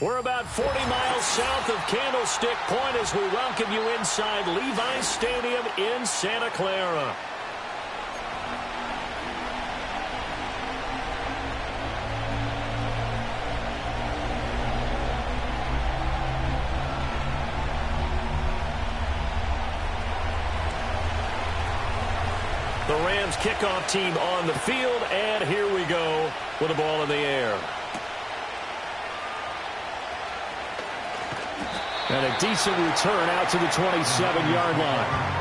We're about 40 miles south of Candlestick Point as we welcome you inside Levi's Stadium in Santa Clara. The Rams kickoff team on the field, and here we go with the ball in the air. And a decent return out to the 27-yard line.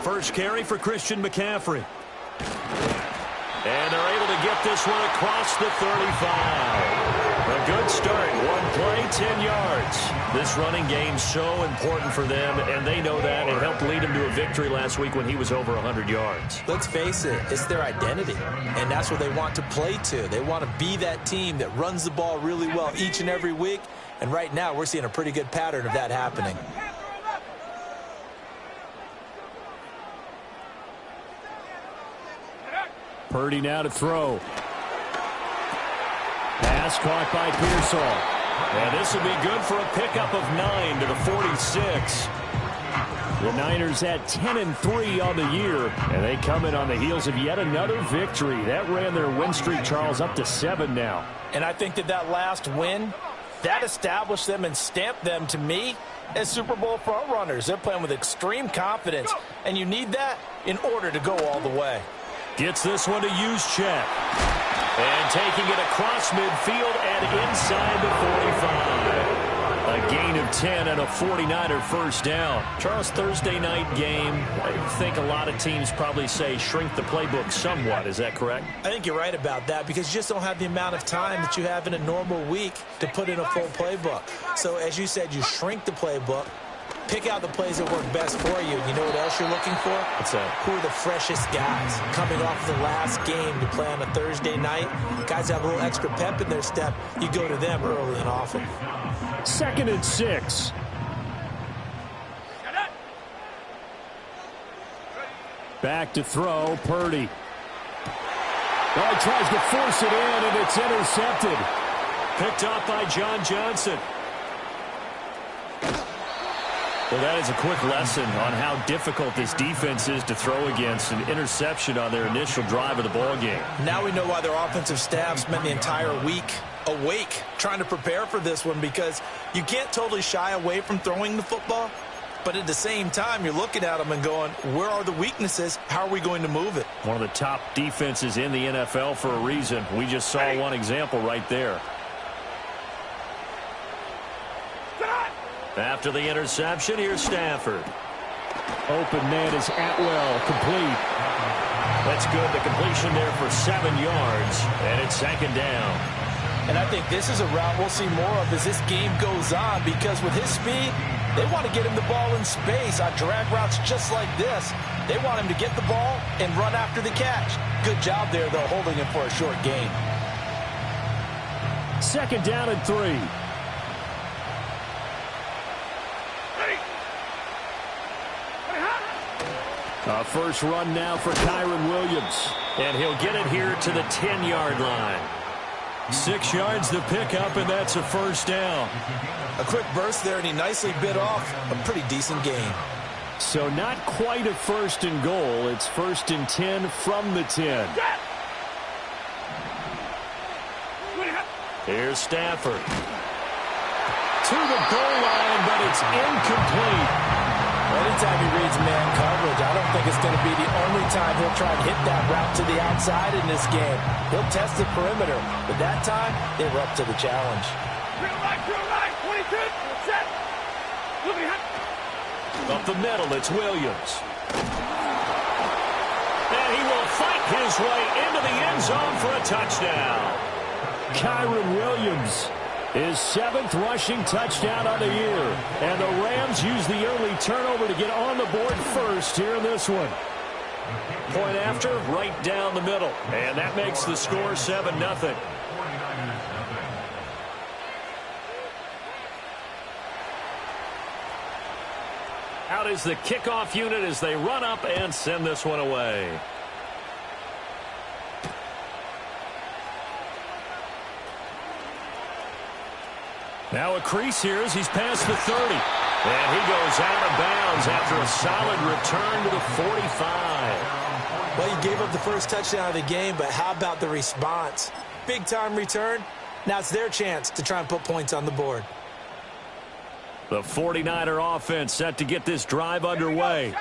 First carry for Christian McCaffrey. And they're able to get this one across the 35. A good start. One play, 10 yards. This running game's so important for them, and they know that. It helped lead them to a victory last week when he was over 100 yards. Let's face it, it's their identity, and that's what they want to play to. They want to be that team that runs the ball really well each and every week, and right now we're seeing a pretty good pattern of that happening. Purdy now to throw. Pass caught by Pearsall. And this will be good for a pickup of 9 to the 46. The Niners at 10-3 on the year, and they come in on the heels of yet another victory. That ran their win streak, Charles, up to 7 now. And I think that last win, that established them and stamped them, to me, as Super Bowl front runners. They're playing with extreme confidence, and you need that in order to go all the way. Gets this one to Juszczyk. And taking it across midfield and inside the 45. A gain of 10 and a 49er first down. Charles, Thursday night game, I think a lot of teams probably say shrink the playbook somewhat. Is that correct? I think you're right about that because you just don't have the amount of time that you have in a normal week to put in a full playbook. So as you said, you shrink the playbook. Pick out the plays that work best for you. You know what else you're looking for? What's that? Who are the freshest guys coming off the last game to play on a Thursday night? Guys have a little extra pep in their step. You go to them early and often. 2nd and 6. Back to throw, Purdy. Oh, he tries to force it in, and it's intercepted. Picked off by John Johnson. Well, that is a quick lesson on how difficult this defense is to throw against. An interception on their initial drive of the ball game. Now we know why their offensive staff spent the entire week awake trying to prepare for this one, because you can't totally shy away from throwing the football, but at the same time you're looking at them and going, where are the weaknesses? How are we going to move it? One of the top defenses in the NFL for a reason. We just saw one example right there. After the interception, here's Stafford. Open man is Atwell, complete. That's good. The completion there for 7 yards, and it's 2nd down. And I think this is a route we'll see more of as this game goes on, because with his speed, they want to get him the ball in space on drag routes just like this. They want him to get the ball and run after the catch. Good job there, though, holding him for a short gain. 2nd down and 3. A first run now for Kyren Williams. And he'll get it here to the 10-yard line. 6 yards to pick up, and that's a first down. A quick burst there, and he nicely bit off a pretty decent gain. So not quite a 1st and goal. It's 1st and 10 from the 10. Here's Stafford. To the goal line, but it's incomplete. Anytime he reads man coverage, I don't think it's going to be the only time he'll try and hit that route to the outside in this game. He'll test the perimeter, but that time, they were up to the challenge. Up the middle, it's Williams. And he will fight his way into the end zone for a touchdown. Kyron Williams, his 7th rushing touchdown of the year. And the Rams use the early turnover to get on the board first here in this one. Point after, right down the middle. And that makes the score 7-0. Out is the kickoff unit as they run up and send this one away. Now a crease here as he's past the 30. And he goes out of bounds after a solid return to the 45. Well, he gave up the first touchdown of the game, but how about the response? Big-time return. Now it's their chance to try and put points on the board. The 49er offense set to get this drive underway.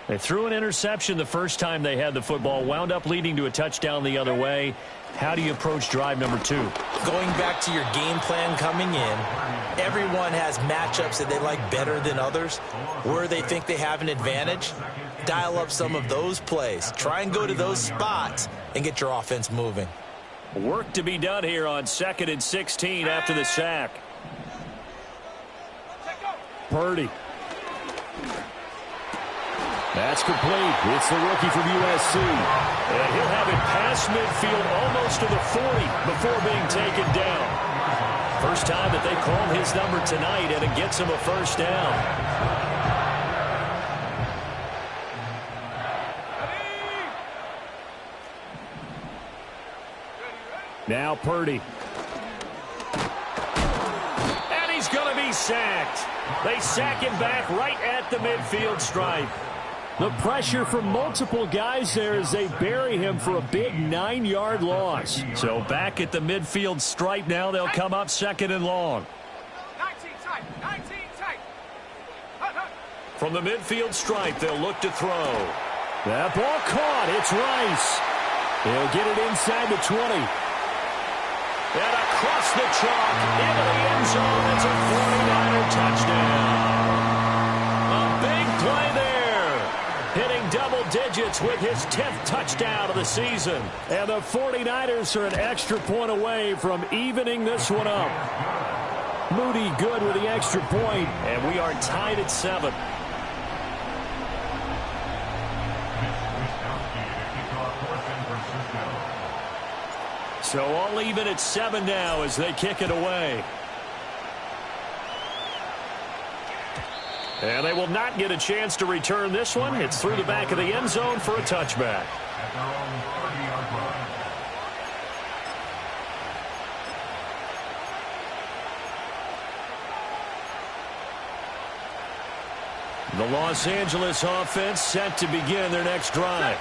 They threw an interception the first time they had the football, wound up leading to a touchdown the other way. How do you approach drive number 2? Going back to your game plan coming in, everyone has matchups that they like better than others. Where they think they have an advantage, dial up some of those plays. Try and go to those spots and get your offense moving. Work to be done here on 2nd and 16 after the sack. Purdy. That's complete. It's the rookie from USC. And he'll have it past midfield almost to the 40 before being taken down. First time that they called his number tonight, and it gets him a first down. Now Purdy. And he's going to be sacked. They sack him back right at the midfield stripe. The pressure from multiple guys there as they bury him for a big 9-yard loss. So back at the midfield stripe now, they'll come up 2nd and long. 19 tight. From the midfield stripe, they'll look to throw. That ball caught. It's Rice. He'll get it inside the 20. And across the chalk into the end zone. It's a 49er touchdown. A big play there. Hitting double digits with his 10th touchdown of the season. And the 49ers are an extra point away from evening this one up. Moody good with the extra point, and we are tied at 7. So all even at 7 now as they kick it away. And they will not get a chance to return this one. It's through the back of the end zone for a touchback. The Los Angeles offense set to begin their next drive.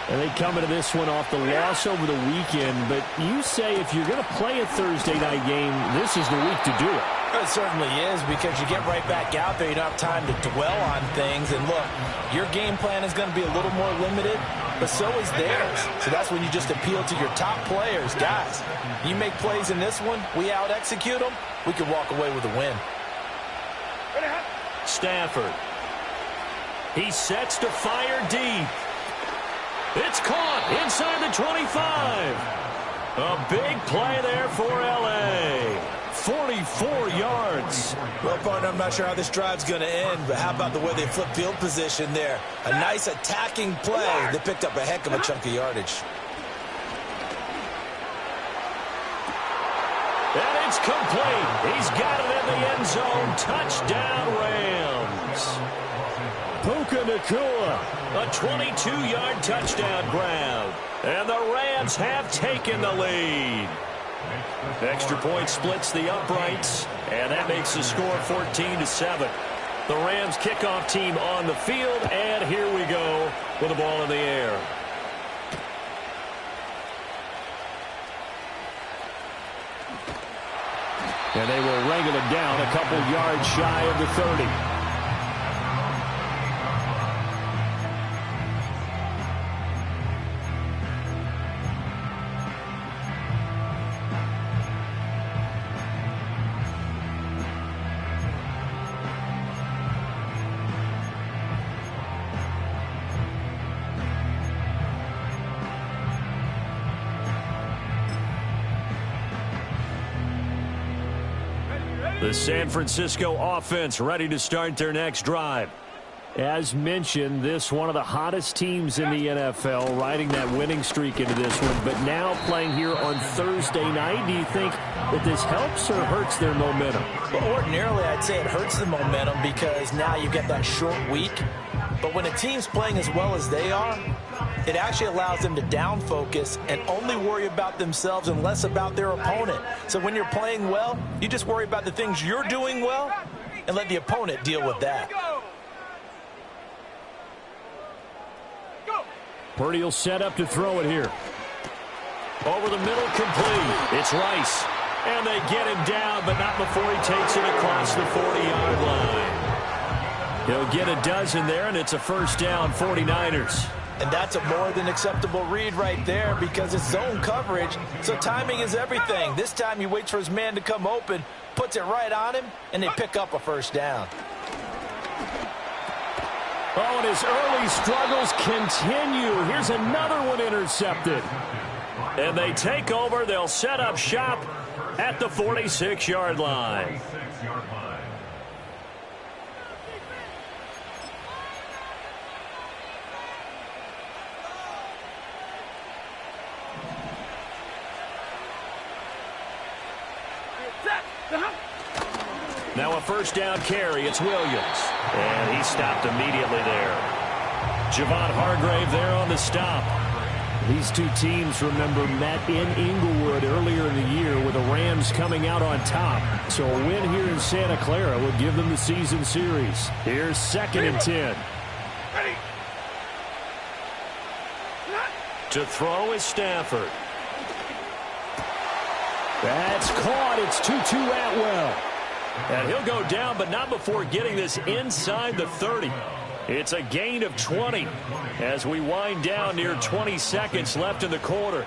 And they come into this one off the loss over the weekend. But you say if you're going to play a Thursday night game, this is the week to do it. It certainly is, because you get right back out there. You don't have time to dwell on things. And look, your game plan is going to be a little more limited, but so is theirs. So that's when you just appeal to your top players. Guys, you make plays in this one, we out-execute them, we can walk away with a win. Stafford. He sets to fire deep. It's caught inside the 25. A big play there for L.A. 44 yards. Well, partner, I'm not sure how this drive's going to end, but how about the way they flip field position there? A nice attacking play. They picked up a heck of a chunk of yardage. And it's complete. He's got it in the end zone. Touchdown, Rams. Puka Nacua, a 22-yard touchdown grab. And the Rams have taken the lead. Extra point splits the uprights, and that makes the score 14-7. The Rams kickoff team on the field, and here we go with the ball in the air. And they will wrangle it down a couple yards shy of the 30. The San Francisco offense ready to start their next drive. As mentioned, this one of the hottest teams in the NFL, riding that winning streak into this one, but now playing here on Thursday night. Do you think that this helps or hurts their momentum? Well, ordinarily, I'd say it hurts the momentum because now you get that short week. But when a team's playing as well as they are, it actually allows them to down focus and only worry about themselves and less about their opponent. So when you're playing well, you just worry about the things you're doing well and let the opponent deal with that. Purdy will set up to throw it here. Over the middle, complete. It's Rice. And they get him down, but not before he takes it across the 40-yard line. He'll get a dozen there, and it's a first down, 49ers. And that's a more than acceptable read right there because it's zone coverage, so timing is everything. This time he waits for his man to come open, puts it right on him, and they pick up a first down. Oh, and his early struggles continue. Here's another one intercepted. And they take over. They'll set up shop at the 46-yard line. Now a first down carry. It's Williams. And he stopped immediately there. Javon Hargrave there on the stop. These two teams, remember, met in Inglewood earlier in the year with the Rams coming out on top. So a win here in Santa Clara would give them the season series. Here's 2nd and 10. To throw is Stafford. That's caught. It's Tutu Atwell. And he'll go down, but not before getting this inside the 30. It's a gain of 20 as we wind down near 20 seconds left in the quarter.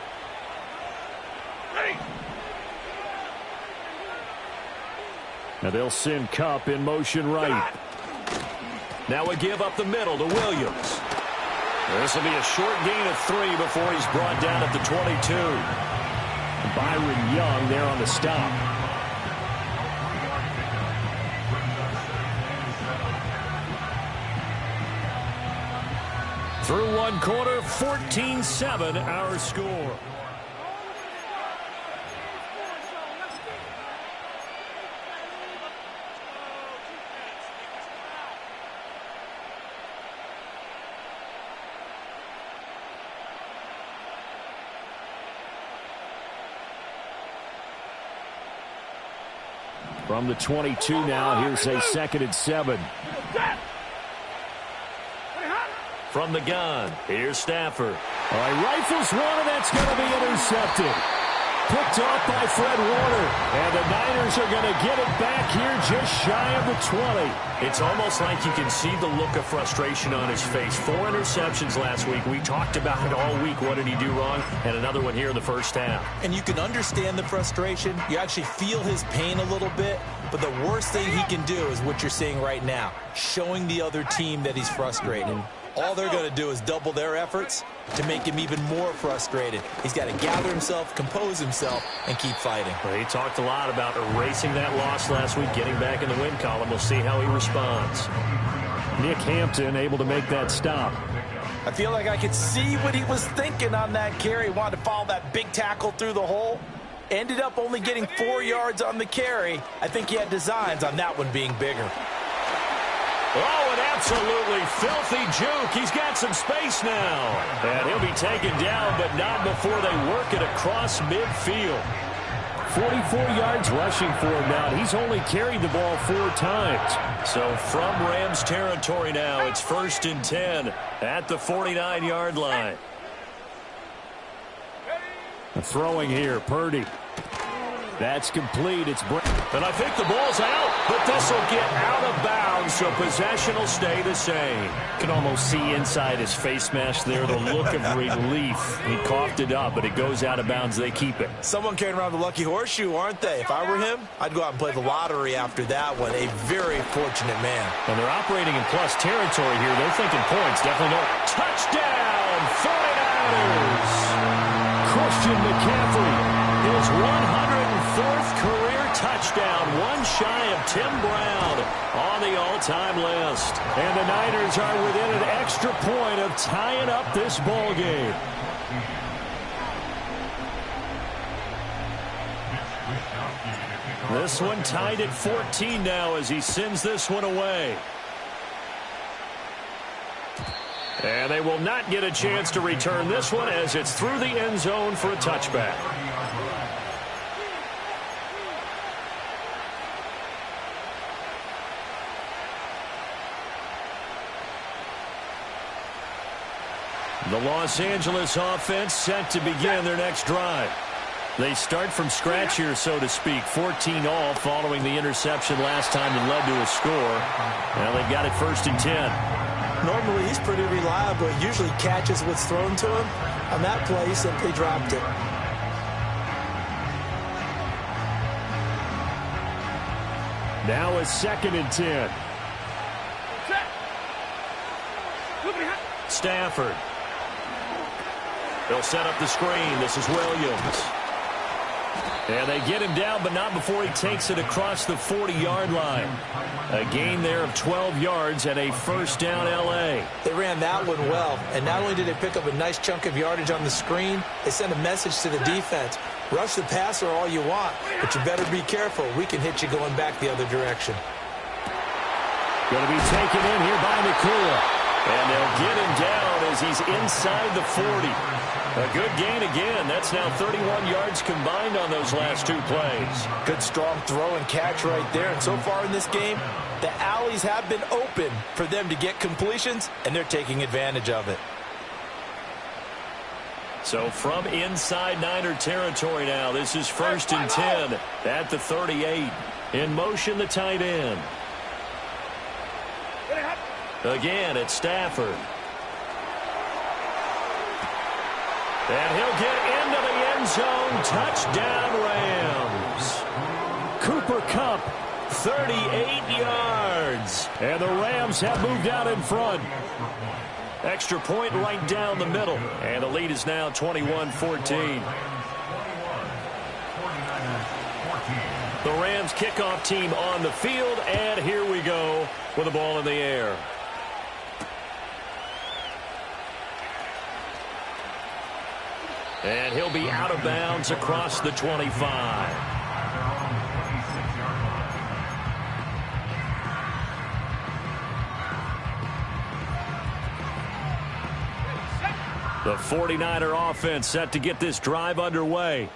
Now they'll send Kupp in motion right. Now a give up the middle to Williams. This will be a short gain of 3 before he's brought down at the 22. Byron Young there on the stop. Through one quarter, 14-7 our score. From the 22 now, here's a 2nd and 7. From the gun, here's Stafford. All right, rifles one, and that's going to be intercepted. Picked off by Fred Warner. And the Niners are going to get it back here just shy of the 20. It's almost like you can see the look of frustration on his face. 4 interceptions last week. We talked about it all week. What did he do wrong? And another one here in the first half. And you can understand the frustration. You actually feel his pain a little bit. But the worst thing he can do is what you're seeing right now, showing the other team that he's frustrated. All they're going to do is double their efforts to make him even more frustrated. He's got to gather himself, compose himself, and keep fighting. Well, he talked a lot about erasing that loss last week, getting back in the win column. We'll see how he responds. Nick Hampton able to make that stop. I feel like I could see what he was thinking on that carry. He wanted to follow that big tackle through the hole. Ended up only getting 4 yards on the carry. I think he had designs on that one being bigger. Oh, an absolutely filthy juke. He's got some space now. And he'll be taken down, but not before they work it across midfield. 44 yards rushing for him now. He's only carried the ball 4 times. So from Rams territory now, it's 1st and 10 at the 49-yard line. Throwing here, Purdy. That's complete. It's and I think the ball's out, but this will get out of bounds, so possession will stay the same. You can almost see inside his face mask there the look of relief. He coughed it up, but it goes out of bounds. They keep it. Someone carrying around the lucky horseshoe, aren't they? If I were him, I'd go out and play the lottery after that one. A very fortunate man. And they're operating in plus territory here. They're thinking points. Definitely no. Touchdown, 49ers! Christian McCaffrey, his 104th career touchdown, one shy of Tim Brown on the all-time list. And the Niners are within an extra point of tying up this ball game. This one tied at 14 now as he sends this one away. And they will not get a chance to return this one as it's through the end zone for a touchback. The Los Angeles offense set to begin their next drive. They start from scratch here, so to speak. 14 all following the interception last time that led to a score. Now they've got it 1st and 10. Normally, he's pretty reliable. He usually catches what's thrown to him. On that play, he simply dropped it. Now a 2nd and 10. Stafford. They'll set up the screen. This is Williams. And they get him down, but not before he takes it across the 40-yard line. A gain there of 12 yards and a 1st down L.A. They ran that one well, and not only did they pick up a nice chunk of yardage on the screen, they sent a message to the defense. Rush the passer all you want, but you better be careful. We can hit you going back the other direction. Going to be taken in here by McCool. And they'll get him down as he's inside the 40. A good gain again. That's now 31 yards combined on those last 2 plays. Good strong throw and catch right there. And so far in this game, the alleys have been open for them to get completions, and they're taking advantage of it. So from inside Niner territory now, this is 1st and 10 at the 38. In motion, the tight end. Again, it's Stafford. And he'll get into the end zone. Touchdown, Rams. Cooper Kupp, 38 yards. And the Rams have moved out in front. Extra point right down the middle. And the lead is now 21-14. The Rams kickoff team on the field. And here we go with the ball in the air. And he'll be out of bounds across the 25. The 49er offense set to get this drive underway.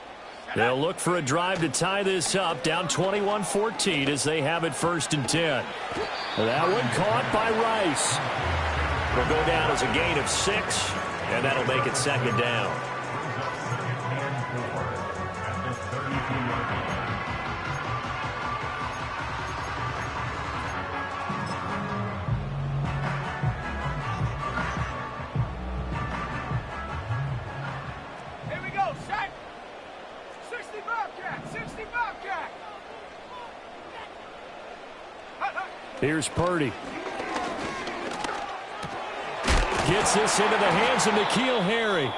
They'll look for a drive to tie this up, down 21-14 as they have it 1st and 10. That one caught by Rice. Will go down as a gain of 6, and that'll make it 2nd down. Here's Purdy. Gets this into the hands of N'Keal Harry.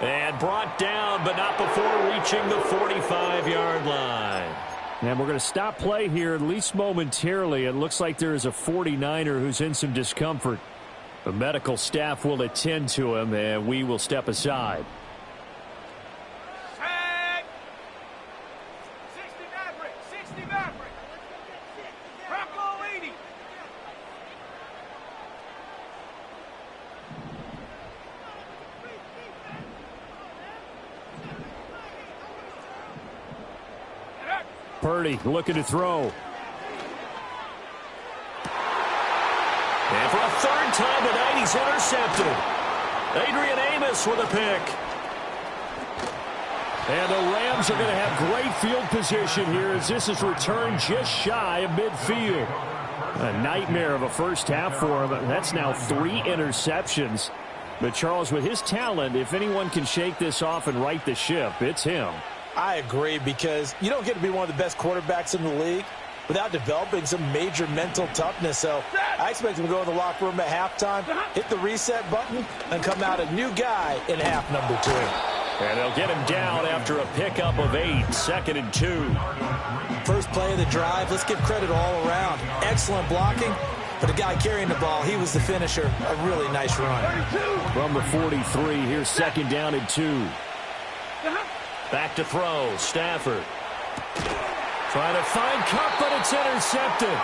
And brought down, but not before reaching the 45-yard line. And we're going to stop play here, at least momentarily. It looks like there is a 49er who's in some discomfort. The medical staff will attend to him, and we will step aside. Purdy looking to throw. And for a third time tonight, he's intercepted. Adrian Amos with a pick. And the Rams are going to have great field position here as this is returned just shy of midfield. A nightmare of a first half for him. That's now 3 interceptions. But, Charles, with his talent, if anyone can shake this off and right the ship, it's him. I agree, because you don't get to be one of the best quarterbacks in the league without developing some major mental toughness. So I expect him to go in the locker room at halftime, hit the reset button, and come out a new guy in half number 2. And they'll get him down after a pickup of 8, 2nd and 2. First play of the drive, let's give credit all around. Excellent blocking. For the guy carrying the ball, he was the finisher. A really nice run. From the 43, here's 2nd down and 2. Back to throw, Stafford. Trying to find Cup, but it's intercepted.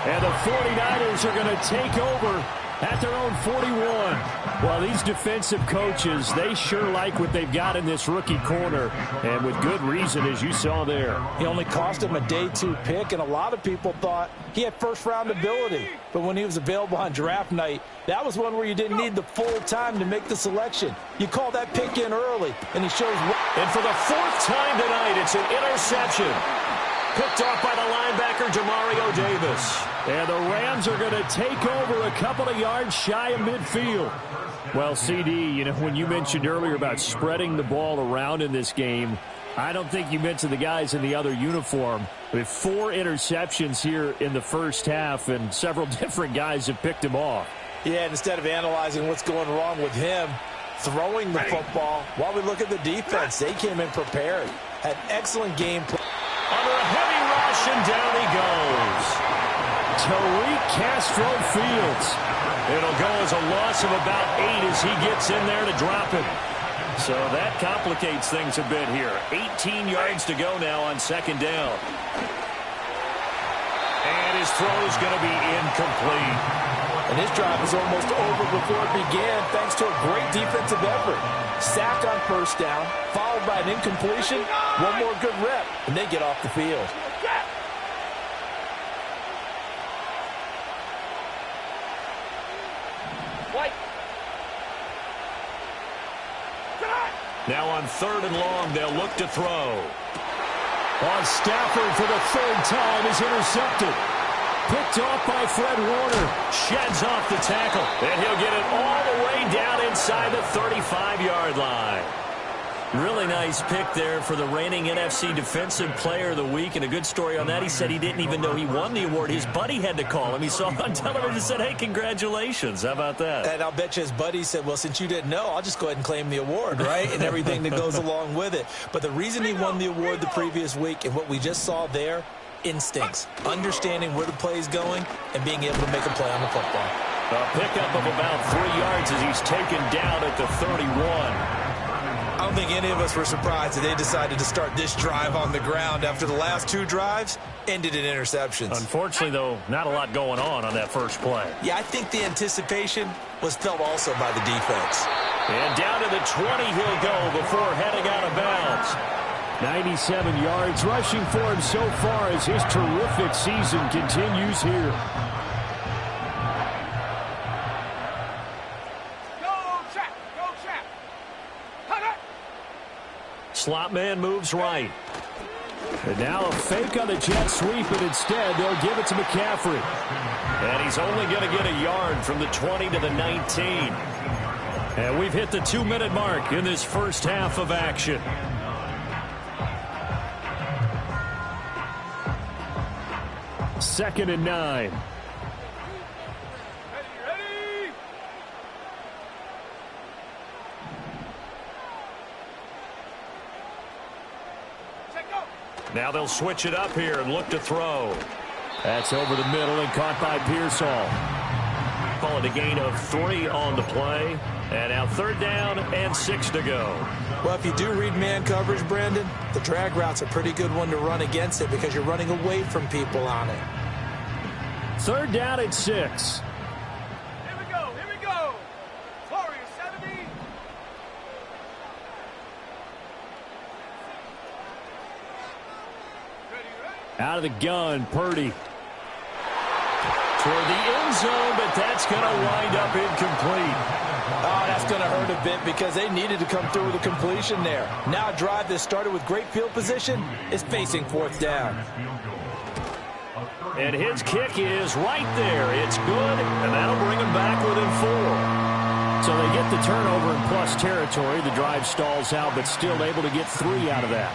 And the 49ers are going to take over at their own 41. Well, these defensive coaches, they sure like what they've got in this rookie corner, and with good reason, as you saw there. He only cost him a day 2 pick, and a lot of people thought he had first-round ability. But when he was available on draft night, that was one where you didn't need the full time to make the selection. You call that pick in early, and he shows. And for the 4th time tonight, it's an interception. Picked off by the linebacker, Demario Davis. And the Rams are going to take over a couple of yards shy of midfield. Well, CD, you know, when you mentioned earlier about spreading the ball around in this game, I don't think you mentioned the guys in the other uniform. With 4 interceptions here in the first half, and several different guys have picked him off. Yeah, instead of analyzing what's going wrong with him, throwing the football, while we look at the defense, they came in prepared. Had excellent game play. Under a heavy rush, and down he goes. Tariq Castro Fields. It'll go as a loss of about 8 as he gets in there to drop it. So that complicates things a bit here. 18 yards to go now on 2nd down. And his throw is going to be incomplete. And his drive was almost over before it began thanks to a great defensive effort. Sack on 1st down, followed by an incompletion, one more good rep, and they get off the field. Now on 3rd and long, they'll look to throw. On Stafford for the 3rd time is intercepted. Picked off by Fred Warner. Sheds off the tackle. And he'll get it all the way down inside the 35-yard line. Really nice pick there for the reigning NFC Defensive Player of the Week. And a good story on that. He said he didn't even know he won the award. His buddy had to call him. He saw it on television and said, hey, congratulations. How about that? And I'll bet you his buddy said, well, since you didn't know, I'll just go ahead and claim the award, right? And everything that goes along with it. But the reason he won the award the previous week and what we just saw there, instincts, understanding where the play is going and being able to make a play on the football. A pickup of about 3 yards as he's taken down at the 31. I don't think any of us were surprised that they decided to start this drive on the ground after the last 2 drives ended in interceptions. Unfortunately, though, not a lot going on that first play. Yeah, I think the anticipation was felt also by the defense. And down to the 20 he'll go before heading out of bounds. 97 yards rushing for him so far as his terrific season continues here. Slot man moves right. And now a fake on the jet sweep, and instead they'll give it to McCaffrey. And he's only going to get a yard from the 20 to the 19. And we've hit the 2-minute mark in this first half of action. Second and 9. Now they'll switch it up here and look to throw. That's over the middle and caught by Pearsall. Call it a gain of 3 on the play. And now 3rd down and 6 to go. Well, if you do read man coverage, Brandon, the drag route's a pretty good one to run against it because you're running away from people on it. 3rd down and 6. Here we go. Warriors 70. Ready. Out of the gun, Purdy. Toward the end zone, but that's going to wind up incomplete. Oh, that's going to hurt a bit because they needed to come through with a completion there. Now a drive that started with great field position is facing fourth down. And his kick is right there. It's good, and that'll bring him back within 4. So they get the turnover in plus territory. The drive stalls out, but still able to get 3 out of that.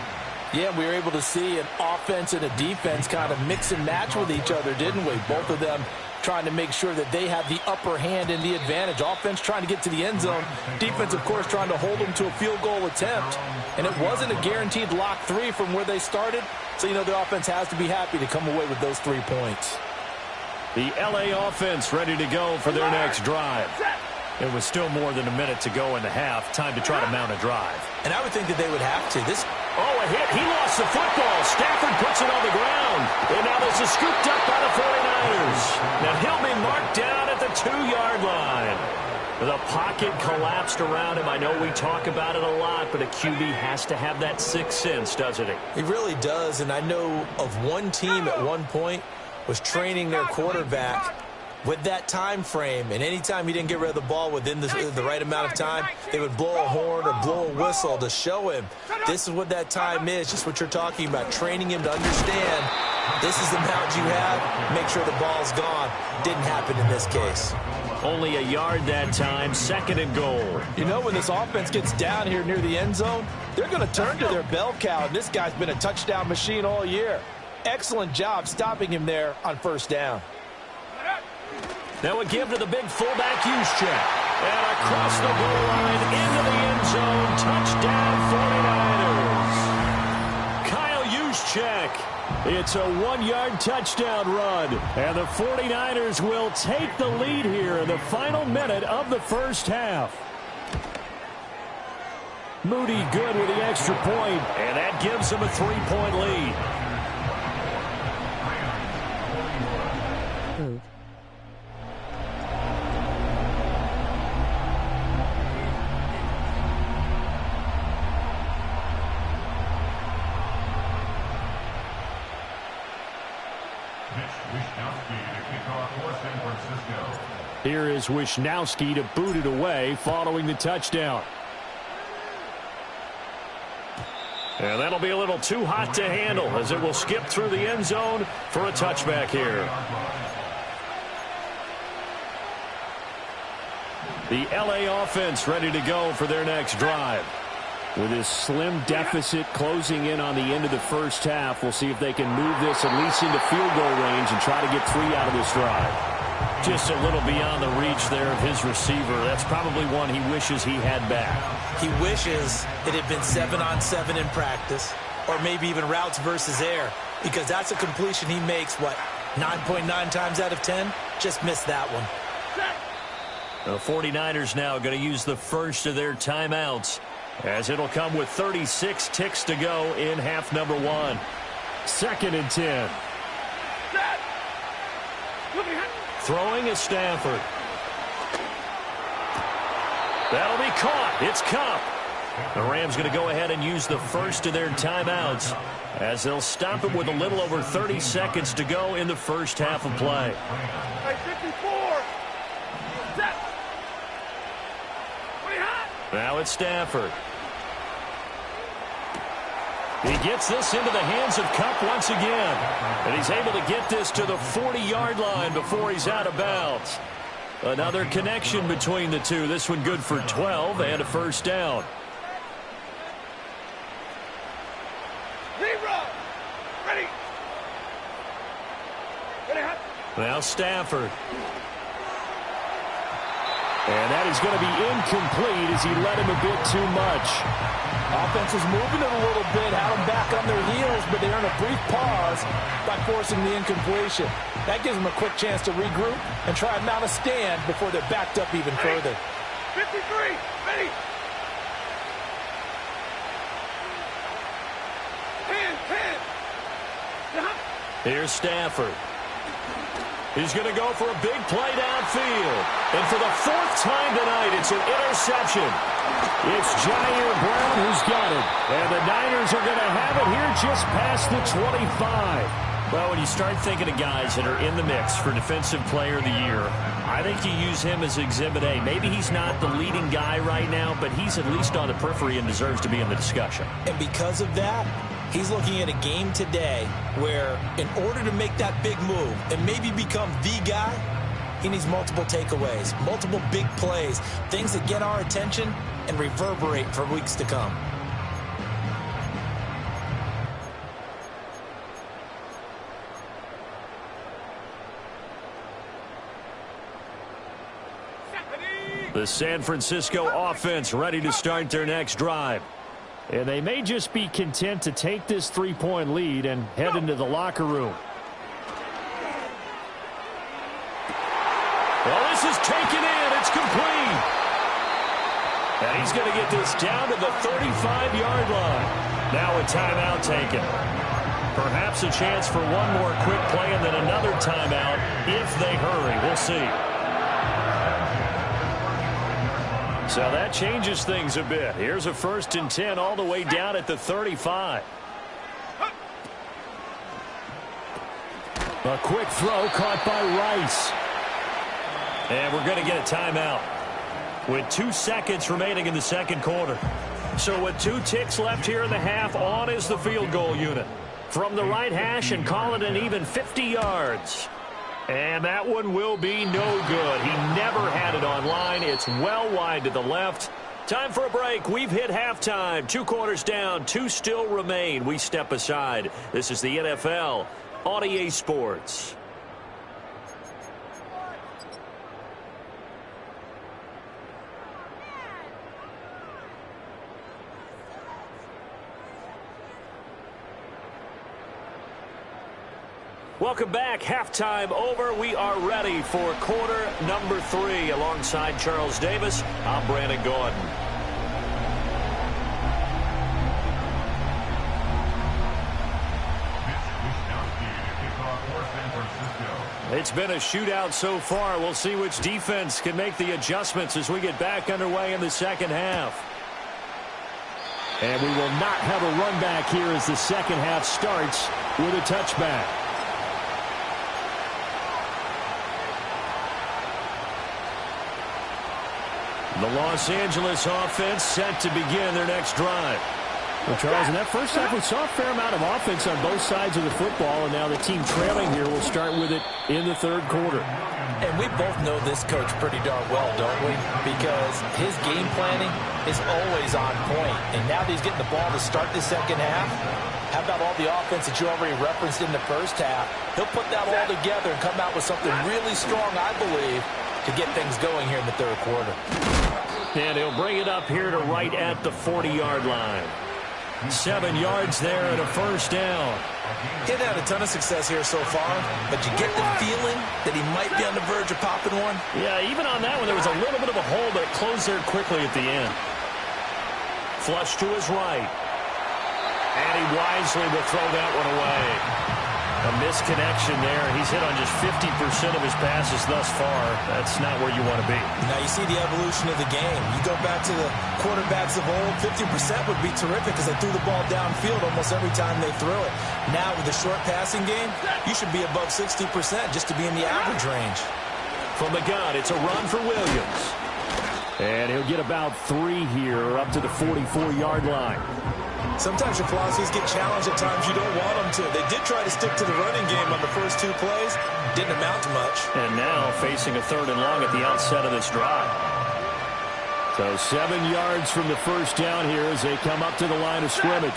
Yeah, we were able to see an offense and a defense kind of mix and match with each other, didn't we? Both of them trying to make sure that they have the upper hand and the advantage. Offense trying to get to the end zone. Defense, of course, trying to hold them to a field goal attempt. And it wasn't a guaranteed lock 3 from where they started. So, the offense has to be happy to come away with those 3 points. The LA offense ready to go for their next drive. It was still more than a minute to go in the half. Time to try to mount a drive. And I would think that they would have to. Oh, a hit. He lost the football. Stafford puts it on the ground. And now this is scooped up by the 49ers. Now he'll be marked down at the 2-yard line. The pocket collapsed around him. I know we talk about it a lot, but a QB has to have that sixth sense, doesn't he? He really does. And I know of one team at one point was training their quarterback with that time frame, and anytime he didn't get rid of the ball within the right amount of time, they would blow a horn or blow a whistle to show him this is what that time is, just what you're talking about, training him to understand this is the amount you have, make sure the ball's gone. Didn't happen in this case. Only a yard that time, 2nd and goal. When this offense gets down here near the end zone, they're going to turn to their bell cow, and this guy's been a touchdown machine all year. Excellent job stopping him there on first down. Now a give to the big fullback Juszczyk. And across the goal line into the end zone. Touchdown 49ers. Kyle Juszczyk. It's a 1-yard touchdown run. And the 49ers will take the lead here in the final minute of the first half. Moody good with the extra point. And that gives them a 3-point lead. Here is Wisnowski to boot it away following the touchdown. And that'll be a little too hot to handle as it will skip through the end zone for a touchback here. The LA offense ready to go for their next drive. With this slim deficit closing in on the end of the first half, we'll see if they can move this at least into field goal range and try to get 3 out of this drive. Just a little beyond the reach there of his receiver. That's probably one he wishes he had back. He wishes it had been 7-on-7 in practice, or maybe even routes versus air, because that's a completion he makes, 9.9 times out of 10? Just missed that one. The 49ers now going to use the first of their timeouts, as it'll come with 36 ticks to go in half number 1. 2nd and 10. Throwing is Stafford. That'll be caught. It's Cup. The Rams going to go ahead and use the first of their timeouts as they'll stop it with a little over 30 seconds to go in the first half of play. 54. Set. Now it's Stafford. He gets this into the hands of Cup once again. And he's able to get this to the 40-yard line before he's out of bounds. Another connection between the two. This one good for 12 and a first down. Ready. Now Stafford. And that is going to be incomplete as he led him a bit too much. Offense was moving it a little bit, had them back on their heels, but they earned a brief pause by forcing the incompletion. That gives them a quick chance to regroup and try and mount a stand before they're backed up even further. 53, ready. 10. Here's Stafford. He's going to go for a big play downfield. And for the 4th time tonight, it's an interception. It's Jair Brown who's got it. And the Niners are going to have it here just past the 25. Well, when you start thinking of guys that are in the mix for Defensive Player of the Year, I think you use him as Exhibit A. Maybe he's not the leading guy right now, but he's at least on the periphery and deserves to be in the discussion. And because of that, he's looking at a game today where in order to make that big move and maybe become the guy, he needs multiple takeaways, multiple big plays, things that get our attention and reverberate for weeks to come. The San Francisco offense ready to start their next drive. And they may just be content to take this three-point lead and head into the locker room. Well, this is taken in. It's complete. And he's going to get this down to the 35-yard line. Now a timeout taken. Perhaps a chance for one more quick play and then another timeout if they hurry. We'll see. So that changes things a bit. Here's a 1st and 10 all the way down at the 35. A quick throw caught by Rice. And we're going to get a timeout with 2 seconds remaining in the second quarter. So with 2 ticks left here in the half, on is the field goal unit. From the right hash and call it an even 50 yards. And that one will be no good. He never had it on line. It's well wide to the left. Time for a break. We've hit halftime. 2 quarters down. 2 still remain. We step aside. This is the NFL on EA Sports. Welcome back. Halftime over. We are ready for quarter number 3. Alongside Charles Davis, I'm Brandon Gordon. It's been a shootout so far. We'll see which defense can make the adjustments as we get back underway in the second half. And we will not have a run back here as the second half starts with a touchback. The Los Angeles offense set to begin their next drive. Well, Charles, in that first half, we saw a fair amount of offense on both sides of the football, and now the team trailing here will start with it in the third quarter. And we both know this coach pretty darn well, don't we? Because his game planning is always on point. And now that he's getting the ball to start the second half, how about all the offense that you already referenced in the first half? He'll put that all together and come out with something really strong, I believe, to get things going here in the third quarter. And he'll bring it up here to right at the 40-yard line. 7 yards there and a first down. He hasn't had a ton of success here so far, but you get the feeling that he might be on the verge of popping one. Yeah, even on that one, there was a little bit of a hole, but it closed there quickly at the end. Flush to his right. And he wisely will throw that one away. A misconnection there. He's hit on just 50% of his passes thus far. That's not where you want to be. Now you see the evolution of the game. You go back to the quarterbacks of old, 50% would be terrific because they threw the ball downfield almost every time they threw it. Now with the short passing game, you should be above 60% just to be in the average range. From the gun, it's a run for Williams. And he'll get about 3 here up to the 44-yard line. Sometimes your philosophies get challenged at times you don't want them to. They did try to stick to the running game on the first 2 plays. Didn't amount to much. And now facing a 3rd and long at the outset of this drive. So 7 yards from the first down here as they come up to the line of scrimmage.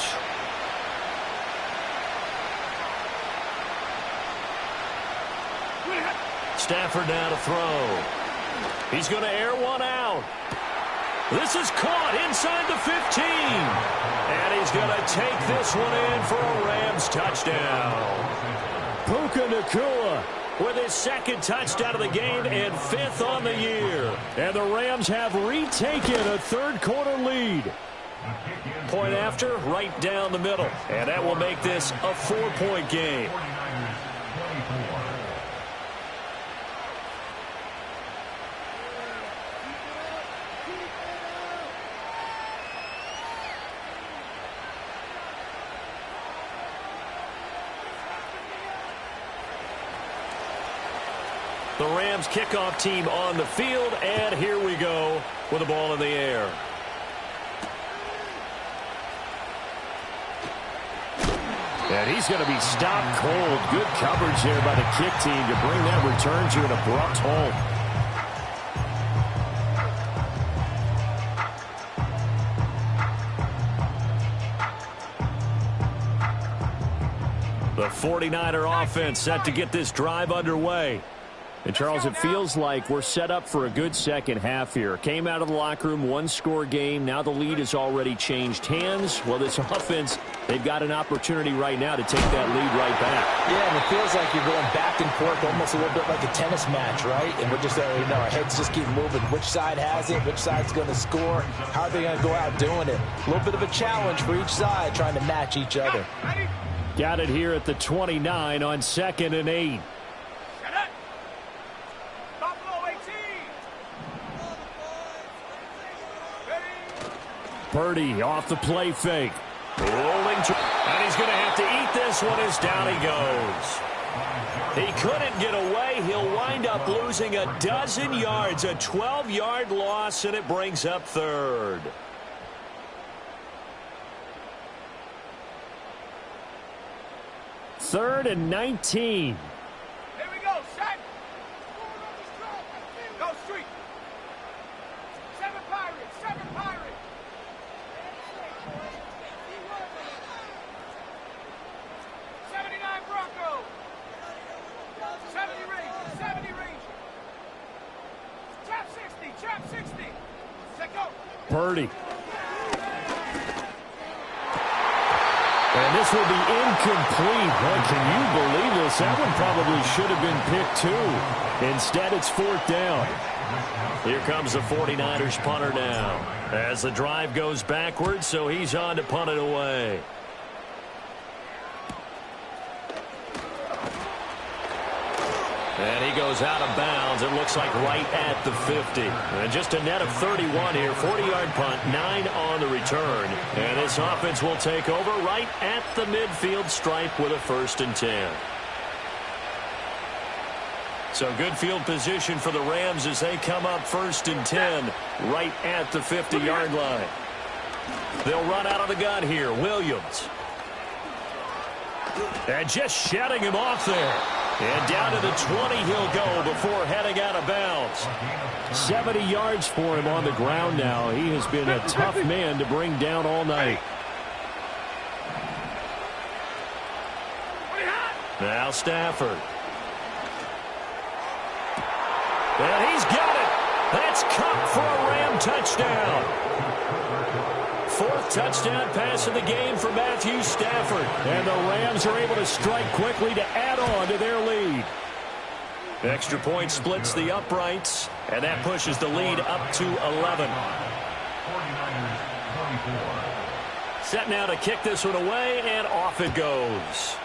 Stafford now to throw. He's going to air one out. This is caught inside the 15. And he's going to take this one in for a Rams touchdown. Puka Nacua with his 2nd touchdown of the game and 5th on the year. And the Rams have retaken a third quarter lead. Point after, right down the middle. And that will make this a 4-point game. The Rams kickoff team on the field, and here we go with the ball in the air. And he's going to be stopped cold. Good coverage there by the kick team to bring that return to an abrupt halt. The 49er offense set to get this drive underway. And, Charles, it feels like we're set up for a good second half here. Came out of the locker room, one-score game. Now the lead has already changed hands. Well, this offense, they've got an opportunity right now to take that lead right back. Yeah, and it feels like you're going back and forth almost a little bit like a tennis match, right? And we're just, our heads just keep moving. Which side has it? Which side's going to score? How are they going to go out doing it? A little bit of a challenge for each side trying to match each other. Got it here at the 29 on 2nd and 8. Purdy off the play fake. Rolling, and he's going to have to eat this one as down he goes. He couldn't get away. He'll wind up losing a dozen yards, a 12-yard loss, and it brings up 3rd. Third and 19. Here we go, set. Go street. 7 Pirates, 7 Pirates. 79 Broncos. 70 Rangers, 70 Rangers. Trap 60. Set go. Purdy. And this will be incomplete. Boy, can you believe this? That one probably should have been picked too. Instead, it's 4th down. Here comes the 49ers punter now. As the drive goes backwards, so he's on to punt it away. And he goes out of bounds. It looks like right at the 50. And just a net of 31 here. 40-yard punt, 9 on the return. And this offense will take over right at the midfield stripe with a 1st and 10. So good field position for the Rams as they come up 1st and 10 right at the 50-yard line. They'll run out of the gun here. Williams. And just shutting him off there. And down to the 20 he'll go before heading out of bounds. 70 yards for him on the ground now. He has been a tough man to bring down all night. Now Stafford. And he's got it. That's Cup for a Ram touchdown. 4th touchdown pass of the game for Matthew Stafford. And the Rams are able to strike quickly to add on to their lead. Extra point splits the uprights, and that pushes the lead up to 11. Set now to kick this one away, and off it goes.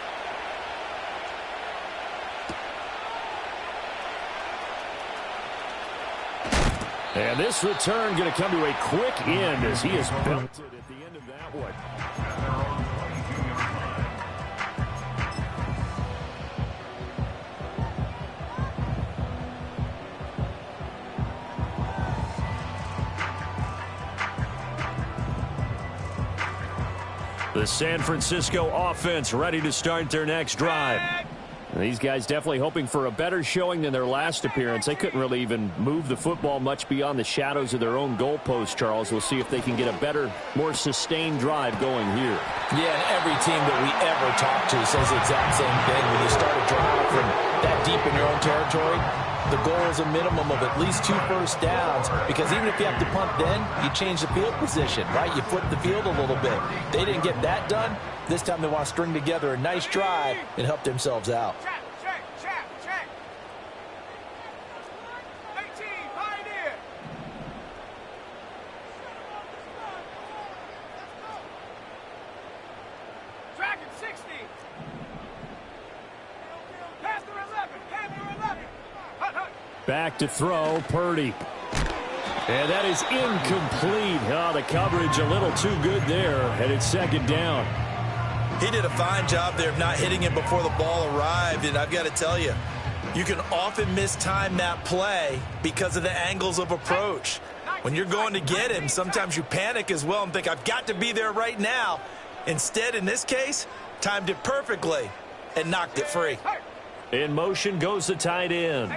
And this return going to come to a quick end as he is belted at the end of that one. The San Francisco offense ready to start their next drive. These guys definitely hoping for a better showing than their last appearance. They couldn't really even move the football much beyond the shadows of their own goalpost, Charles. We'll see if they can get a better, more sustained drive going here. Yeah, and every team that we ever talk to says the exact same thing. When you start a drive from that deep in your own territory, the goal is a minimum of at least 2 first downs, because even if you have to punt then, you change the field position, right? You flip the field a little bit. They didn't get that done. This time they want to string together a nice drive and help themselves out. Check. 18, Pioneer. Dragon 60. Panther 11. Back to throw, Purdy. And that is incomplete. Oh, the coverage a little too good there, and it's 2nd down. He did a fine job there of not hitting him before the ball arrived, and I've got to tell you, You can often mistime that play because of the angles of approach. When you're going to get him, sometimes you panic as well and think, I've got to be there right now. Instead, in this case, timed it perfectly and knocked it free. In motion goes the tight end.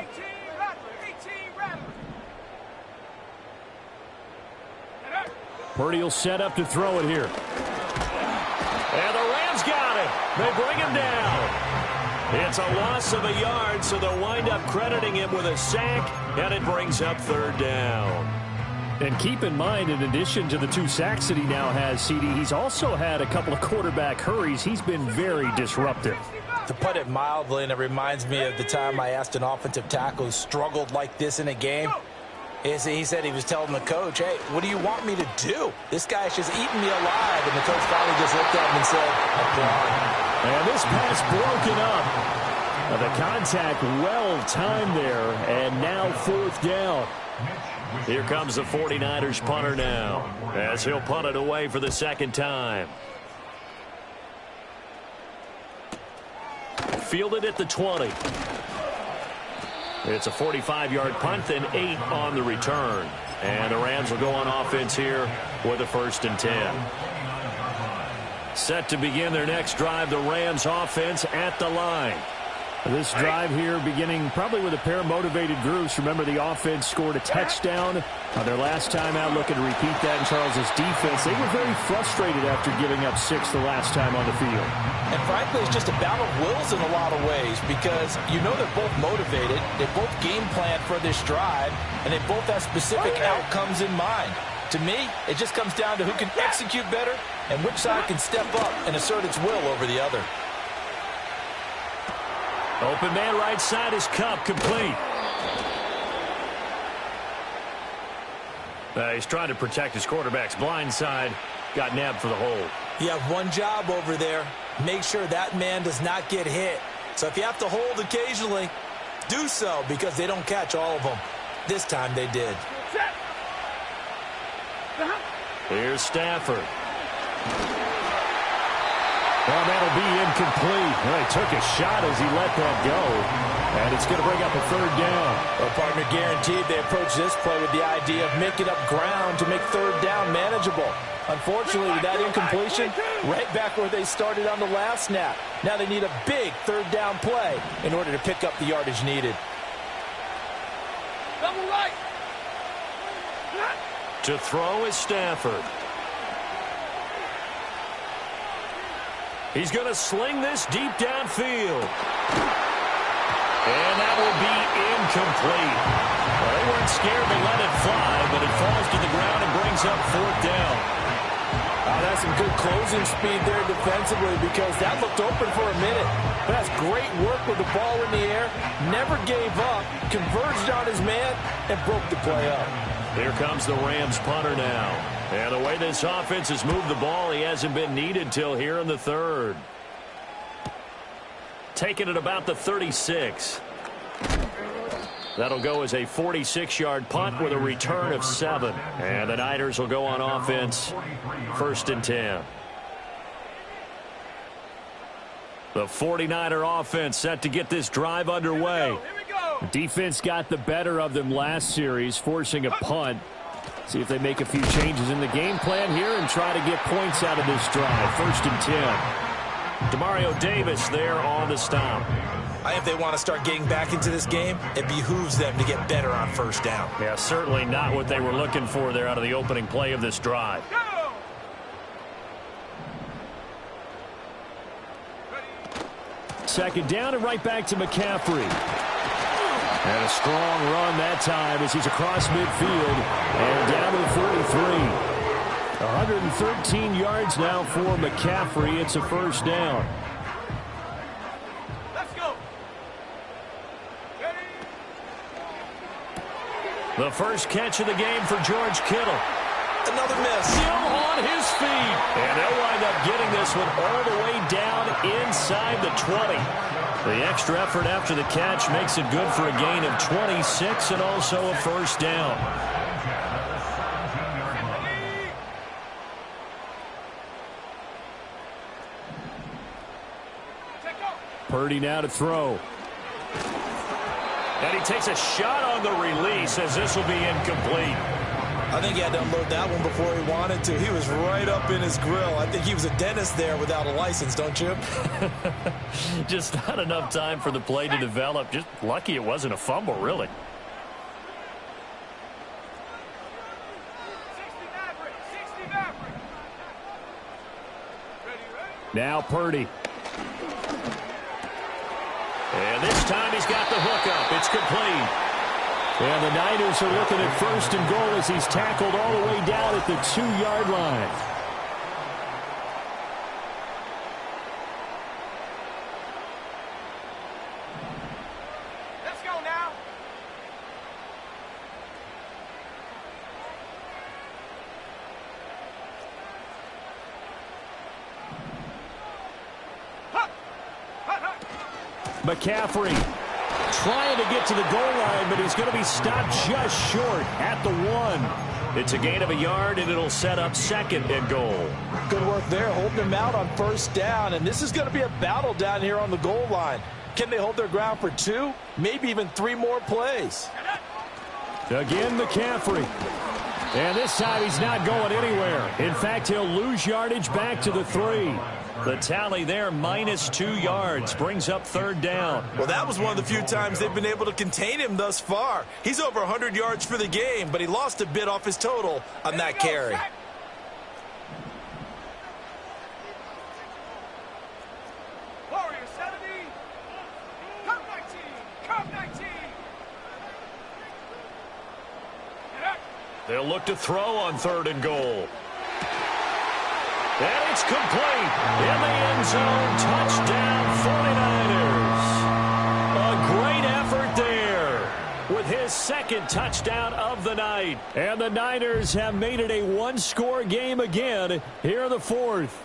Purdy will set up to throw it here. And the Rams got it. They bring him down. It's a loss of a yard, so they'll wind up crediting him with a sack, and it brings up third down. And keep in mind, in addition to the 2 sacks that he now has, CD, he's also had a couple of quarterback hurries. He's been very disruptive. To put it mildly, and it reminds me of the time I asked an offensive tackle who struggled like this in a game. He said he was telling the coach, hey, what do you want me to do? This guy's just eating me alive. And the coach finally just looked at him and said, apply. And this pass broken up. The contact well timed there, and now fourth down. Here comes the 49ers punter now, as he'll punt it away for the second time. Fielded at the 20. It's a 45-yard punt, then 8 on the return. And the Rams will go on offense here with a 1st and 10. Set to begin their next drive, the Rams offense at the line. This drive here beginning probably with a pair of motivated groups. Remember, the offense scored a touchdown on their last time out, looking to repeat that in Charles's defense. They were very frustrated after giving up 6 the last time on the field. And frankly, it's just a battle of wills in a lot of ways because you know they're both motivated, they both game plan for this drive, and they both have specific outcomes in mind. To me, it just comes down to who can execute better and which side can step up and assert its will over the other. Open man right side is Cup, complete. He's trying to protect his quarterback's blind side. Got nabbed for the hold. You have one job over there. Make sure that man does not get hit. So if you have to hold occasionally, do so because they don't catch all of them. This time they did. Here's Stafford. Well, that'll be incomplete. Well, he took a shot as he let that go. And it's going to bring up a 3rd down. Well, partner, guaranteed they approach this play with the idea of making up ground to make 3rd down manageable. Unfortunately, with that incompletion, right back where they started on the last snap. Now they need a big 3rd down play in order to pick up the yardage needed. Double right. To throw is Stafford. He's going to sling this deep downfield. And that will be incomplete. Well, they weren't scared to let it fly, but it falls to the ground and brings up 4th down. That's some good closing speed there defensively because that looked open for a minute. But that's great work with the ball in the air. Never gave up, converged on his man, and broke the play up. Here comes the Rams punter now. And the way this offense has moved the ball, he hasn't been needed till here in the 3rd. Taking it about the 36. That'll go as a 46-yard punt with a return of 7. And the Niners will go on offense, 1st and 10. The 49er offense set to get this drive underway. Defense got the better of them last series, forcing a punt. See if they make a few changes in the game plan here and try to get points out of this drive. 1st and 10. Demario Davis there on the stop. If they want to start getting back into this game, it behooves them to get better on 1st down. Yeah, certainly not what they were looking for there out of the opening play of this drive. Second down and right back to McCaffrey. And a strong run that time as he's across midfield and down to the 43. 113 yards now for McCaffrey. It's a 1st down. Let's go. The first catch of the game for George Kittle. Another miss. Still on his feet. And they'll wind up getting this one all the way down inside the 20. The extra effort after the catch makes it good for a gain of 26 and also a 1st down. Purdy now to throw. And he takes a shot on the release as this will be incomplete. I think he had to unload that one before he wanted to. He was right up in his grill. I think he was a dentist there without a license, don't you? Just not enough time for the play to develop. Just lucky it wasn't a fumble, really. 60 Maverick. Now Purdy. And this time he's got the hook up. It's complete. And the Niners are looking at 1st and goal as he's tackled all the way down at the 2-yard line. Let's go now. McCaffrey trying to get to the goal line, but he's going to be stopped just short at the 1. It's a gain of a yard, and it'll set up 2nd and goal. Good work there, holding him out on 1st down. And this is going to be a battle down here on the goal line. Can they hold their ground for 2, maybe even 3 more plays? Again, McCaffrey. And this time he's not going anywhere. In fact, he'll lose yardage back to the 3. The tally there, -2 yards, brings up 3rd down. Well, that was one of the few times they've been able to contain him thus far. He's over 100 yards for the game, but he lost a bit off his total on that carry. Warrior 70. Come 19. Come 19. They'll look to throw on 3rd and goal. And it's complete. In the end zone, touchdown 49ers. A great effort there with his 2nd touchdown of the night. And the Niners have made it a 1-score game again here in the 4th.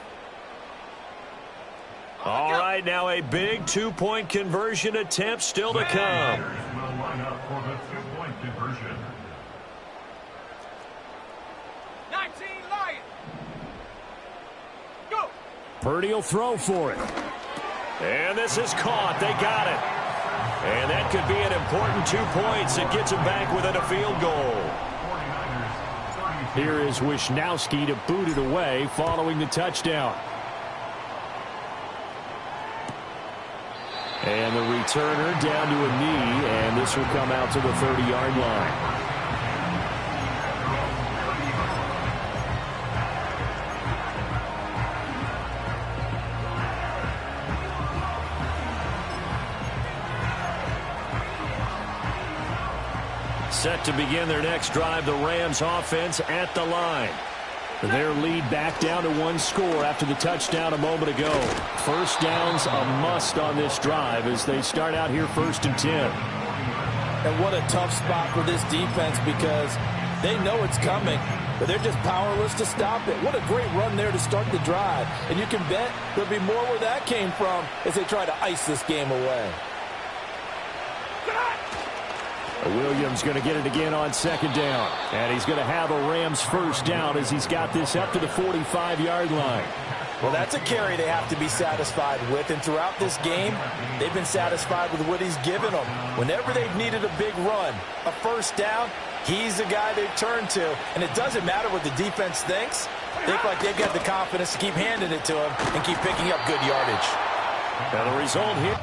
All right, now a big 2-point conversion attempt still to come. Will line up for the 2-point conversion. 19 Lion. Go. Purdy will throw for it. And this is caught. They got it. And that could be an important 2 points. It gets him back within a field goal. Here is Wisnowski to boot it away following the touchdown. And the returner down to a knee, and this will come out to the 30-yard line. Set to begin their next drive, the Rams offense at the line. Their lead back down to 1 score after the touchdown a moment ago. 1st down's a must on this drive as they start out here 1st and 10. And what a tough spot for this defense because they know it's coming, but they're just powerless to stop it. What a great run there to start the drive. And you can bet there'll be more where that came from as they try to ice this game away. Williams going to get it again on 2nd down. And he's going to have a Rams 1st down as he's got this up to the 45-yard line. Well, that's a carry they have to be satisfied with. And throughout this game, they've been satisfied with what he's given them. Whenever they've needed a big run, a 1st down, he's the guy they turn to. And it doesn't matter what the defense thinks. They look like they've got the confidence to keep handing it to him and keep picking up good yardage. And the result here.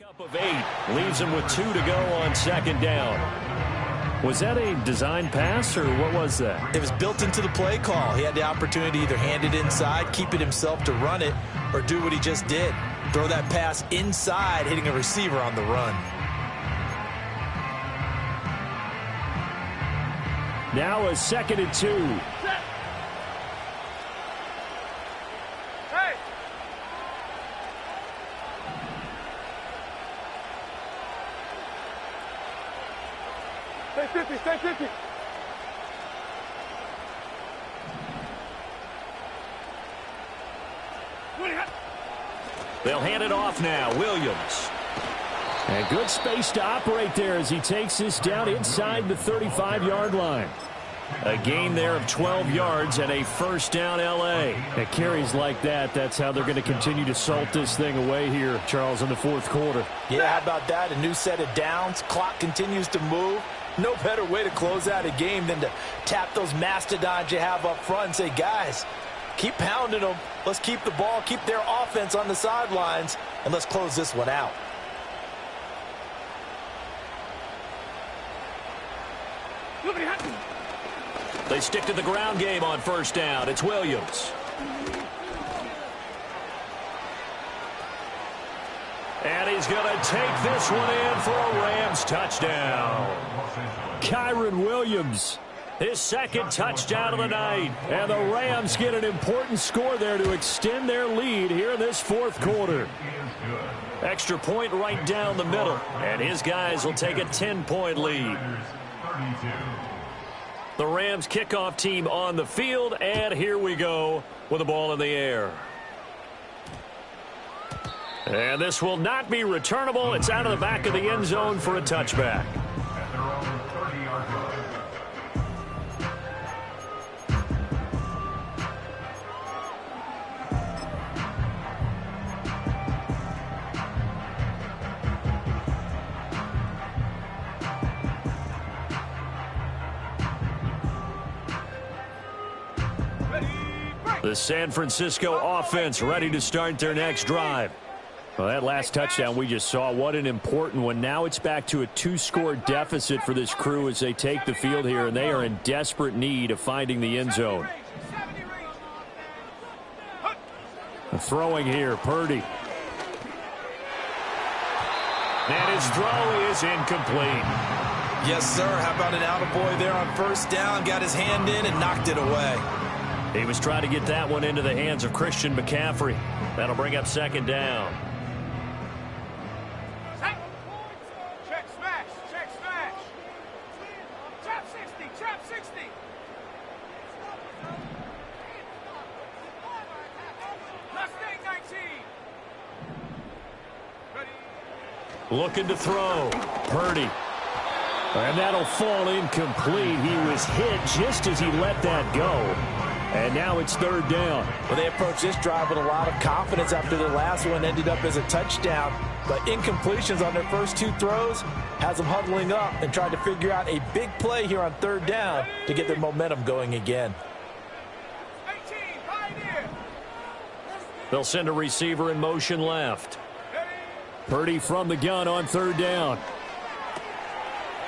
Pickup of 8 leaves him with 2 to go on second down. Was that a design pass, or what was that? It was built into the play call. He had the opportunity to either hand it inside, keep it himself to run it, or do what he just did. Throw that pass inside, hitting a receiver on the run. Now a 2nd and 2. Hey! Stay 50, stay 50. They'll hand it off now. Williams. And good space to operate there as he takes this down inside the 35-yard line. A gain there of 12 yards and a first down L.A. At carries like that, that's how they're going to continue to salt this thing away here, Charles, in the fourth quarter. Yeah, how about that? A new set of downs. Clock continues to move. No better way to close out a game than to tap those mastodons you have up front and say, guys, keep pounding them. Let's keep the ball, keep their offense on the sidelines, and let's close this one out. They stick to the ground game on first down. It's Williams. And he's going to take this one in for a Rams touchdown. Kyron Williams. His second touchdown of the night. And the Rams get an important score there to extend their lead here in this fourth quarter. Extra point right down the middle. And his guys will take a 10-point lead. The Rams kickoff team on the field, and here we go with the ball in the air. And this will not be returnable. It's out of the back of the end zone for a touchback. The San Francisco offense ready to start their next drive. Well, that last touchdown we just saw, what an important one. Now it's back to a 2-score deficit for this crew as they take the field here, and they are in desperate need of finding the end zone. Throwing here, Purdy. And his throw is incomplete. Yes, sir. How about an attaboy there on first down? Got his hand in and knocked it away. He was trying to get that one into the hands of Christian McCaffrey. That'll bring up second down. Check smash, check smash. Trap 60, trap 60. Mustang 19. Looking to throw. Purdy. And that'll fall incomplete. He was hit just as he let that go. And now it's third down. Well, they approached this drive with a lot of confidence after their last one ended up as a touchdown. But incompletions on their first 2 throws has them huddling up and trying to figure out a big play here on third down to get their momentum going again. 18, pioneer. They'll send a receiver in motion left. Purdy from the gun on third down.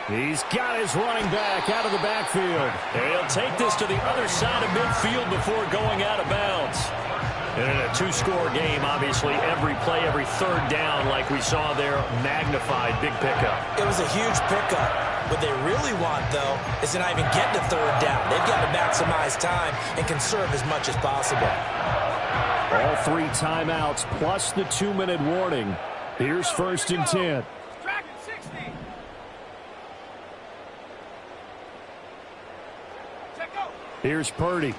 He's got his running back out of the backfield. He'll take this to the other side of midfield before going out of bounds. And in a 2-score game, obviously, every play, every third down, like we saw there, magnified. Big pickup. It was a huge pickup. What they really want, though, is to not even get to third down. They've got to maximize time and conserve as much as possible. All 3 timeouts plus the 2-minute warning. Here's first and 10. Dragon 60. Check go. Here's Purdy.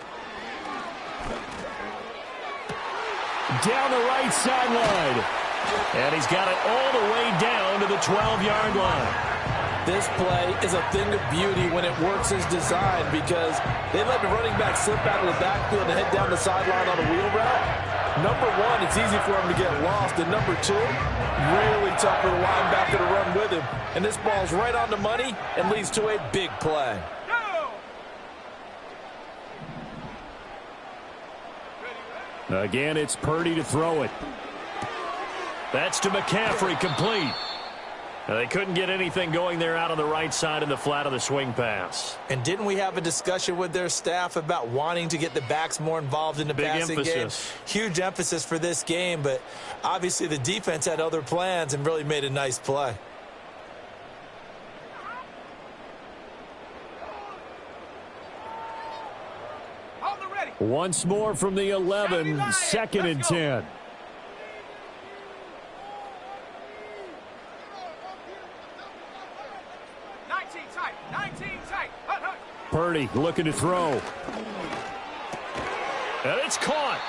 Down the right sideline. And he's got it all the way down to the 12-yard line. This play is a thing of beauty when it works as designed because they let the running back slip out of the backfield and head down the sideline on a wheel route. Number 1, it's easy for him to get lost. And number 2, really tough for the linebacker to run with him. And this ball's right on the money and leads to a big play. Again, it's Purdy to throw it. That's to McCaffrey, complete. Now, they couldn't get anything going there out on the right side in the flat of the swing pass. And didn't we have a discussion with their staff about wanting to get the backs more involved in the passing game? Huge emphasis for this game, but obviously the defense had other plans and really made a nice play. Once more from the 11, 2nd and 10. Purdy looking to throw. And it's caught.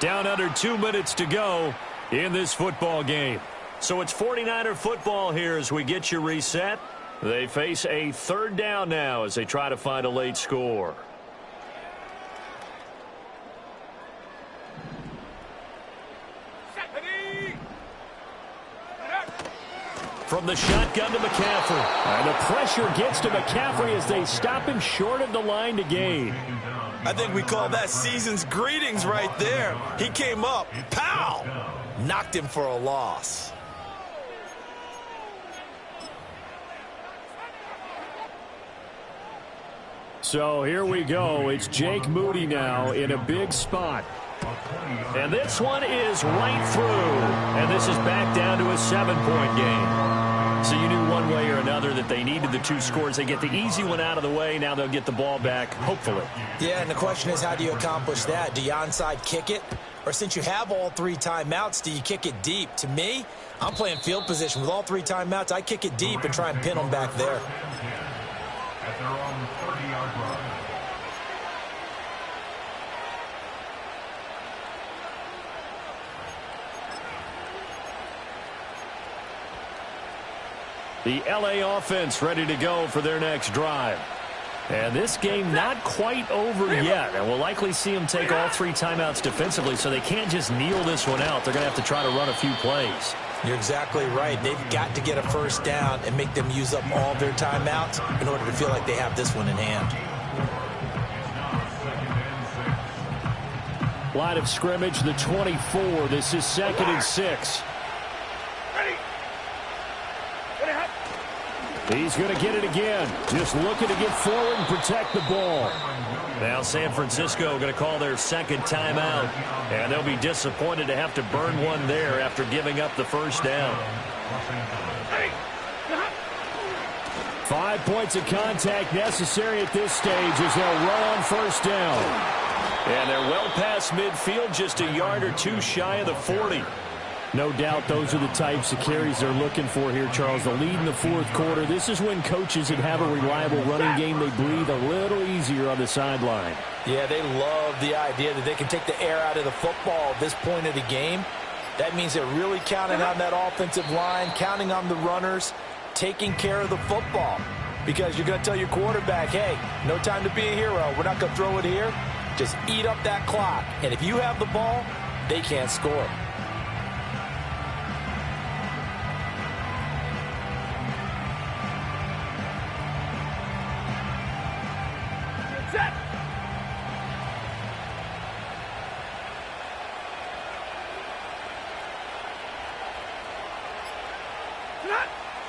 Down under 2 minutes to go in this football game. So it's 49er football here as we get you reset. They face a 3rd down now as they try to find a late score. From the shotgun to McCaffrey. And the pressure gets to McCaffrey as they stop him short of the line to gain. I think we call that season's greetings right there. He came up, pow! Knocked him for a loss. So here we go. It's Jake Moody now in a big spot. And this one is right through. And this is back down to a 7-point game. So you knew one way or another that they needed the 2 scores. They get the easy one out of the way. Now they'll get the ball back, hopefully. Yeah, and the question is, how do you accomplish that? Do you onside kick it? Or since you have all 3 timeouts, do you kick it deep? To me, I'm playing field position. With all 3 timeouts, I kick it deep and try and pin them back there. At their own 30-yard line. The LA offense ready to go for their next drive. And this game not quite over yet. And we'll likely see them take all 3 timeouts defensively, so they can't just kneel this one out. They're going to have to try to run a few plays. You're exactly right. They've got to get a 1st down and make them use up all their timeouts in order to feel like they have this one in hand. Line of scrimmage, the 24. This is 2nd and 6. He's going to get it again. Just looking to get forward and protect the ball. Now San Francisco going to call their 2nd timeout. And they'll be disappointed to have to burn one there after giving up the 1st down. 5 points of contact necessary at this stage as they'll run on 1st down. And they're well past midfield, just a yard or 2 shy of the 40. No doubt those are the types of carries they're looking for here, Charles. The lead in the 4th quarter. This is when coaches that have a reliable running game, they breathe a little easier on the sideline. Yeah, they love the idea that they can take the air out of the football at this point of the game. That means they're really counting on that offensive line, counting on the runners, taking care of the football. Because you're going to tell your quarterback, hey, no time to be a hero. We're not going to throw it here. Just eat up that clock. And if you have the ball, they can't score.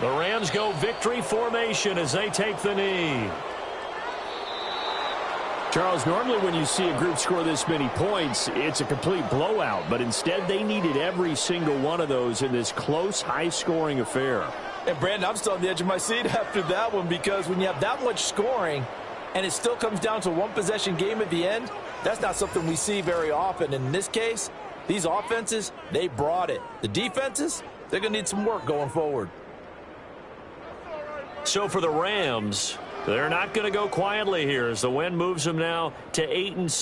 The Rams go victory formation as they take the knee. Charles, normally when you see a group score this many points, it's a complete blowout. But instead, they needed every single one of those in this close, high-scoring affair. And, Brandon, I'm still on the edge of my seat after that one because when you have that much scoring and it still comes down to a one-possession game at the end, that's not something we see very often. And in this case, these offenses, they brought it. The defenses, they're going to need some work going forward. So for the Rams, they're not going to go quietly here as the win moves them now to 8-6.